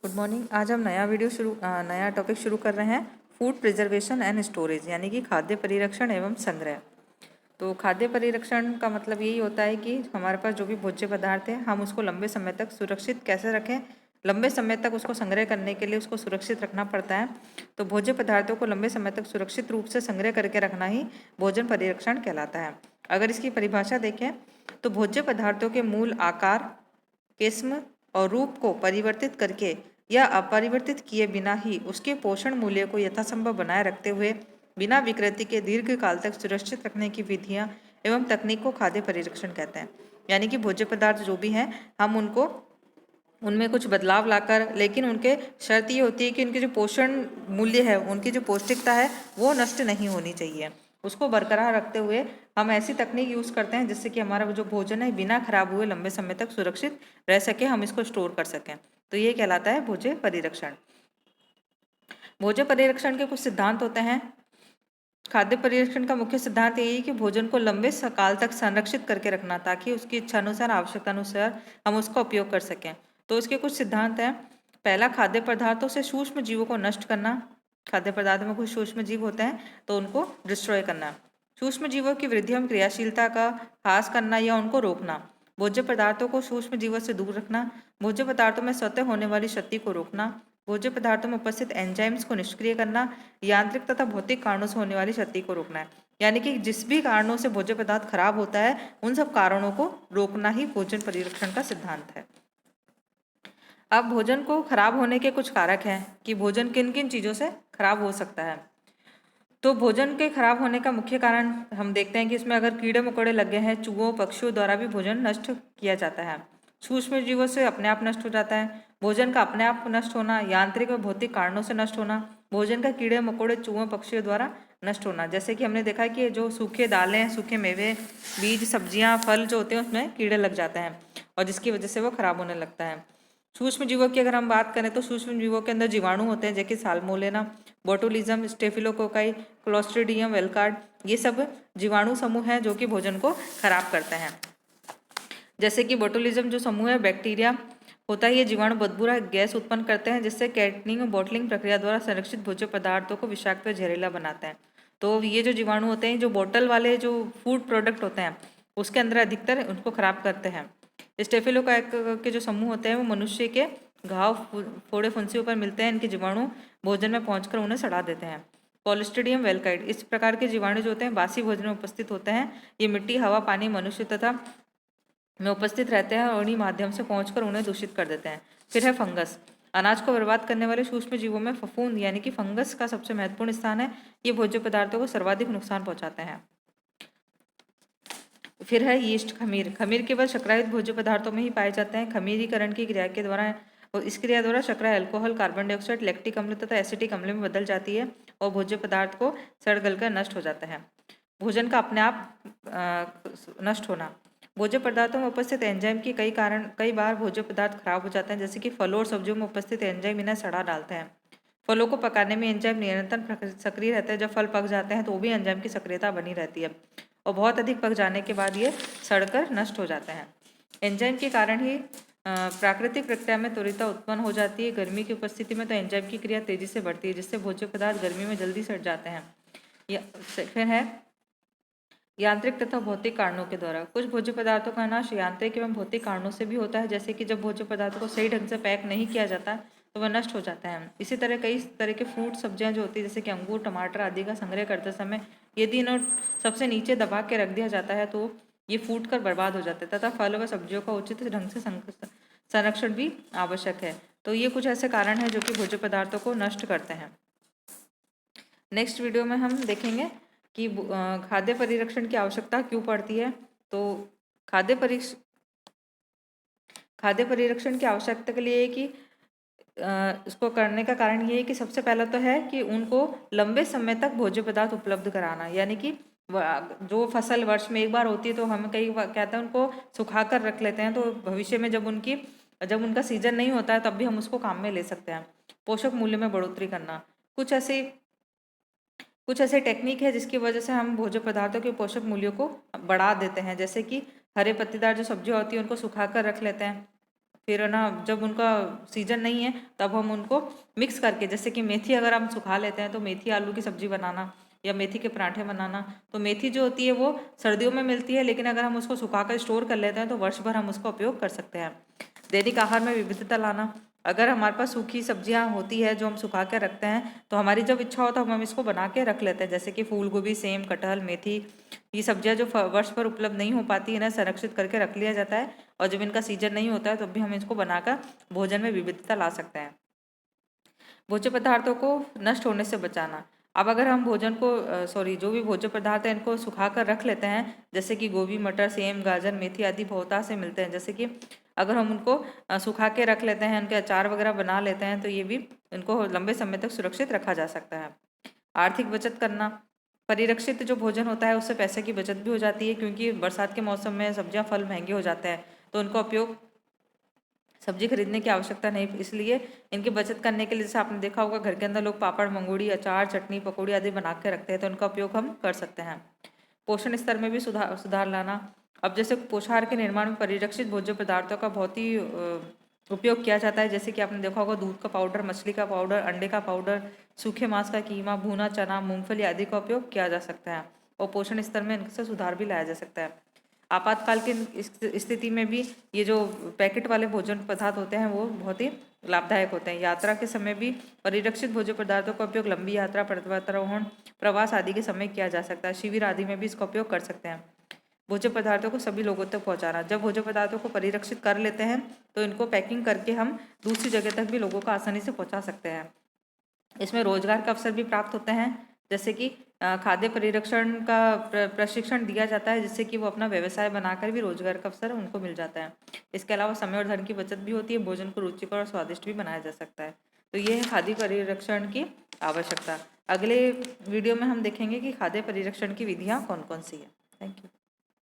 Good morning. आज हम नया टॉपिक शुरू कर रहे हैं, फूड प्रिजर्वेशन एंड स्टोरेज, यानी कि खाद्य परिरक्षण एवं संग्रह। तो खाद्य परिरक्षण का मतलब यही होता है कि हमारे पास जो भी भोज्य पदार्थ है हम उसको लंबे समय तक सुरक्षित कैसे रखें। लंबे समय तक उसको संग्रह करने के लिए उसको सुरक्षित रखना पड़ता है। तो भोज्य पदार्थों को लंबे समय तक सुरक्षित रूप से संग्रह करके रखना ही भोजन परिरक्षण कहलाता है। अगर इसकी परिभाषा देखें तो भोज्य पदार्थों के मूल आकार, किस्म और रूप को परिवर्तित करके या अपरिवर्तित किए बिना ही उसके पोषण मूल्य को यथासंभव बनाए रखते हुए बिना विकृति के दीर्घ काल तक सुरक्षित रखने की विधियां एवं तकनीक को खाद्य परिरक्षण कहते हैं। यानी कि भोज्य पदार्थ जो भी हैं हम उनको उनमें कुछ बदलाव लाकर, लेकिन उनके शर्त ये होती है कि उनके जो पोषण मूल्य है, उनकी जो पौष्टिकता है वो नष्ट नहीं होनी चाहिए। उसको बरकरार रखते हुए हम ऐसी तकनीक यूज़ करते हैं जिससे कि हमारा जो भोजन है बिना खराब हुए लंबे समय तक सुरक्षित रह सके, हम इसको स्टोर कर सकें। तो ये कहलाता है भोज्य परिरक्षण। भोज्य परिरक्षण के कुछ सिद्धांत होते हैं। खाद्य परिरक्षण का मुख्य सिद्धांत यही है कि भोजन को लंबे काल तक संरक्षित करके रखना, ताकि उसकी इच्छानुसार, आवश्यकता अनुसार हम उसका उपयोग कर सकें। तो इसके कुछ सिद्धांत हैं। पहला, खाद्य पदार्थों से सूक्ष्म जीवों को नष्ट करना। खाद्य पदार्थ में कुछ सूक्ष्म जीव होते हैं तो उनको डिस्ट्रॉय करना। सूक्ष्म जीवों की वृद्धि एवं क्रियाशीलता का ह्रास करना या उनको रोकना। भोज्य पदार्थों को सूक्ष्म जीवों से दूर रखना। भोज्य पदार्थों में स्वतः होने वाली क्षति को रोकना। भोज्य पदार्थों में उपस्थित एंजाइम्स को निष्क्रिय करना। यांत्रिक तथा भौतिक कारणों से होने वाली क्षति को रोकना है। यानी कि जिस भी कारणों से भोज्य पदार्थ खराब होता है उन सब कारणों को रोकना ही भोजन परिरक्षण का सिद्धांत है। अब भोजन को खराब होने के कुछ कारक हैं कि भोजन किन किन चीज़ों से खराब हो सकता है। तो भोजन के खराब होने का मुख्य कारण हम देखते हैं कि इसमें अगर कीड़े मकोड़े लगे हैं, चूहों पक्षियों द्वारा भी भोजन नष्ट किया जाता है। सूक्ष्म जीवों से अपने आप नष्ट हो जाता है। भोजन का अपने आप नष्ट होना, यांत्रिक और भौतिक कारणों से नष्ट होना, भोजन का कीड़े मकोड़े चूहों पक्षियों द्वारा नष्ट होना। जैसे कि हमने देखा है कि जो सूखे दालें, सूखे मेवे, बीज, सब्जियां, फल जो होते हैं उसमें कीड़े लग जाते हैं और जिसकी वजह से वो खराब होने लगता है। सूक्ष्म जीवों की अगर हम बात करें तो सूक्ष्म जीवों के अंदर जीवाणु होते हैं, जैसे साल्मोनेला, बोटुलिज्म, स्टेफिलोकोकाई, क्लोस्ट्रीडियम वेलकार्ड, ये सब जीवाणु समूह हैं जो कि भोजन को खराब करते हैं। जैसे कि बोटुलिज्म जो समूह है, बैक्टीरिया होता है, ये जीवाणु बदबूदार गैस उत्पन्न करते हैं जिससे कैटनिंग और बॉटलिंग प्रक्रिया द्वारा संरक्षित भोज्य पदार्थों को विषाक्त व जहरीला बनाते हैं। तो ये जो जीवाणु होते हैं, जो बोतल वाले जो फूड प्रोडक्ट होते हैं उसके अंदर अधिकतर उनको खराब करते हैं। स्टेफिलोकाक के जो समूह होते हैं वो मनुष्य के घाव, फोड़े फुंसियों पर मिलते हैं। इनके जीवाणु भोजन में पहुंचकर उन्हें सड़ा देते हैं। कोलिस्ट्रीडियम वेलकाइड, इस प्रकार के जीवाणु जो होते हैं बासी भोजन में उपस्थित होते हैं। ये मिट्टी, हवा, पानी, मनुष्य तथा में उपस्थित रहते हैं और उन्हीं माध्यम से पहुंचकर उन्हें दूषित कर देते हैं। फिर है फंगस। अनाज को बर्बाद करने वाले सूक्ष्म जीवों में फफूंद यानी कि फंगस का सबसे महत्वपूर्ण स्थान है। ये भोज्य पदार्थों को सर्वाधिक नुकसान पहुंचाते हैं। फिर है यीस्ट, खमीर। खमीर केवल शर्करायुक्त भोज्य पदार्थों में ही पाए जाते हैं। खमीरीकरण की क्रिया के द्वारा इस क्रिया द्वारा शर्करा अल्कोहल, कार्बन डाइऑक्साइड, लैक्टिक अम्ल तथा एसिटिक अम्ल में बदल जाती है और भोज्य पदार्थ को सड़ गलकर नष्ट हो जाता है। भोजन का अपने आप नष्ट होना। भोज्य पदार्थों में उपस्थित एंजाइम की कई बार भोज्य पदार्थ खराब हो जाते हैं। जैसे कि फलों और सब्जियों में उपस्थित एंजाइम इन्हें सड़ा डालते हैं। फलों को पकाने में एंजाइम निरंतर सक्रिय रहता है। जब फल पक जाते हैं तो भी एंजाइम की सक्रियता बनी रहती है और बहुत अधिक पक जाने के बाद ये सड़कर नष्ट हो जाते हैं। एंजाइम के कारण ही प्राकृतिक प्रक्रिया में त्वरिता उत्पन्न हो जाती है। गर्मी की उपस्थिति में तो एंजाइम की क्रिया तेजी से बढ़ती है जिससे भोज्य पदार्थ गर्मी में जल्दी सड़ जाते हैं। फिर है यांत्रिक तथा भौतिक कारणों के द्वारा। कुछ भोज्य पदार्थों का नाश यांत्रिक एवं भौतिक कारणों से भी होता है। जैसे कि जब भोज्य पदार्थों को सही ढंग से पैक नहीं किया जाता तो वह नष्ट हो जाता है। इसी तरह कई तरह के फ्रूट, सब्जियां जो होती है जैसे कि अंगूर, टमाटर आदि का संग्रह करते समय यदि इन्हें सबसे नीचे दबा के रख दिया जाता है तो ये फूट कर बर्बाद हो जाते हैं तथा फल व सब्जियों का उचित ढंग से संरक्षण भी आवश्यक है। तो ये कुछ ऐसे कारण हैं जो कि भोज्य पदार्थों को नष्ट करते हैं। नेक्स्ट वीडियो में हम देखेंगे कि खाद्य परिरक्षण की आवश्यकता क्यों पड़ती है। तो खाद्य परिरक्षण की आवश्यकता के लिए कि इसको करने का कारण ये है कि सबसे पहला तो है कि उनको लंबे समय तक भोज्य पदार्थ उपलब्ध कराना। यानी कि जो फसल वर्ष में एक बार होती है तो हम कहते हैं उनको सुखा कर रख लेते हैं, तो भविष्य में जब उनका सीजन नहीं होता है तब भी हम उसको काम में ले सकते हैं। पोषक मूल्य में बढ़ोतरी करना। कुछ ऐसे टेक्निक है जिसकी वजह से हम भोज्य पदार्थों के पोषक मूल्यों को बढ़ा देते हैं। जैसे कि हरे पत्तेदार जो सब्जियां होती है उनको सुखा कर रख लेते हैं फिर है ना जब उनका सीजन नहीं है तब हम उनको मिक्स करके, जैसे कि मेथी अगर हम सुखा लेते हैं तो मेथी आलू की सब्जी बनाना या मेथी के पराठे बनाना, तो मेथी जो होती है वो सर्दियों में मिलती है, लेकिन अगर हम उसको सुखा कर स्टोर कर लेते हैं तो वर्ष भर हम उसका उपयोग कर सकते हैं। दैनिक आहार में विविधता लाना, अगर हमारे पास सूखी सब्जियां होती है जो हम सुखा के रखते हैं तो हमारी जब इच्छा हो तो हम इसको बना के रख लेते हैं, जैसे कि फूल गोभी, सेम, कटहल, मेथी, ये सब्जियां जो वर्ष भर उपलब्ध नहीं हो पाती इन्हें संरक्षित करके रख लिया जाता है, और जब इनका सीजन नहीं होता है तब भी हम इसको बनाकर भोजन में विविधता ला सकते हैं। भोज्य पदार्थों को नष्ट होने से बचाना, अब अगर हम भोजन को जो भी भोज्य पदार्थ है इनको सुखा कर रख लेते हैं, जैसे कि गोभी, मटर, सेम, गाजर, मेथी आदि बहुतायत से मिलते हैं, जैसे कि अगर हम उनको सुखा के रख लेते हैं, उनके अचार वगैरह बना लेते हैं तो ये भी इनको लंबे समय तक सुरक्षित रखा जा सकता है। आर्थिक बचत करना, परिरक्षित जो भोजन होता है उससे पैसे की बचत भी हो जाती है, क्योंकि बरसात के मौसम में सब्जियां फल महंगे हो जाते हैं तो उनका उपयोग सब्जी खरीदने की आवश्यकता नहीं, इसलिए इनकी बचत करने के लिए जैसे आपने देखा होगा घर के अंदर लोग पापड़, मंगूड़ी, अचार, चटनी, पकौड़ी आदि बना के रखते हैं तो उनका उपयोग हम कर सकते हैं। पोषण स्तर में भी सुधार लाना, अब जैसे पोषाहार के निर्माण में परिरक्षित भोज्य पदार्थों का बहुत ही उपयोग किया जाता है, जैसे कि आपने देखा होगा दूध का पाउडर, मछली का पाउडर, अंडे का पाउडर, सूखे मांस का कीमा, भुना चना, मूंगफली आदि का उपयोग किया जा सकता है और पोषण स्तर में इनसे सुधार भी लाया जा सकता है। आपातकाल की स्थिति में भी ये जो पैकेट वाले भोजन पदार्थ होते हैं वो बहुत ही लाभदायक होते हैं। यात्रा के समय भी परिरक्षित भोज्य पदार्थों का उपयोग लंबी यात्रा, पर्वतारोहण, प्रवास आदि के समय किया जा सकता है। शिविर आदि में भी इसका उपयोग कर सकते हैं। भोज्य पदार्थों को सभी लोगों तक पहुंचाना, जब भोज्य पदार्थों को परिरक्षित कर लेते हैं तो इनको पैकिंग करके हम दूसरी जगह तक भी लोगों को आसानी से पहुंचा सकते हैं। इसमें रोजगार के अवसर भी प्राप्त होते हैं, जैसे कि खाद्य परिरक्षण का प्रशिक्षण दिया जाता है, जिससे कि वो अपना व्यवसाय बनाकर भी रोजगार का अवसर उनको मिल जाता है। इसके अलावा समय और धन की बचत भी होती है, भोजन को रुचिकर और स्वादिष्ट भी बनाया जा सकता है। तो ये है खाद्य परिरक्षण की आवश्यकता। अगले वीडियो में हम देखेंगे कि खाद्य परिरक्षण की विधियाँ कौन कौन सी है। Thank you.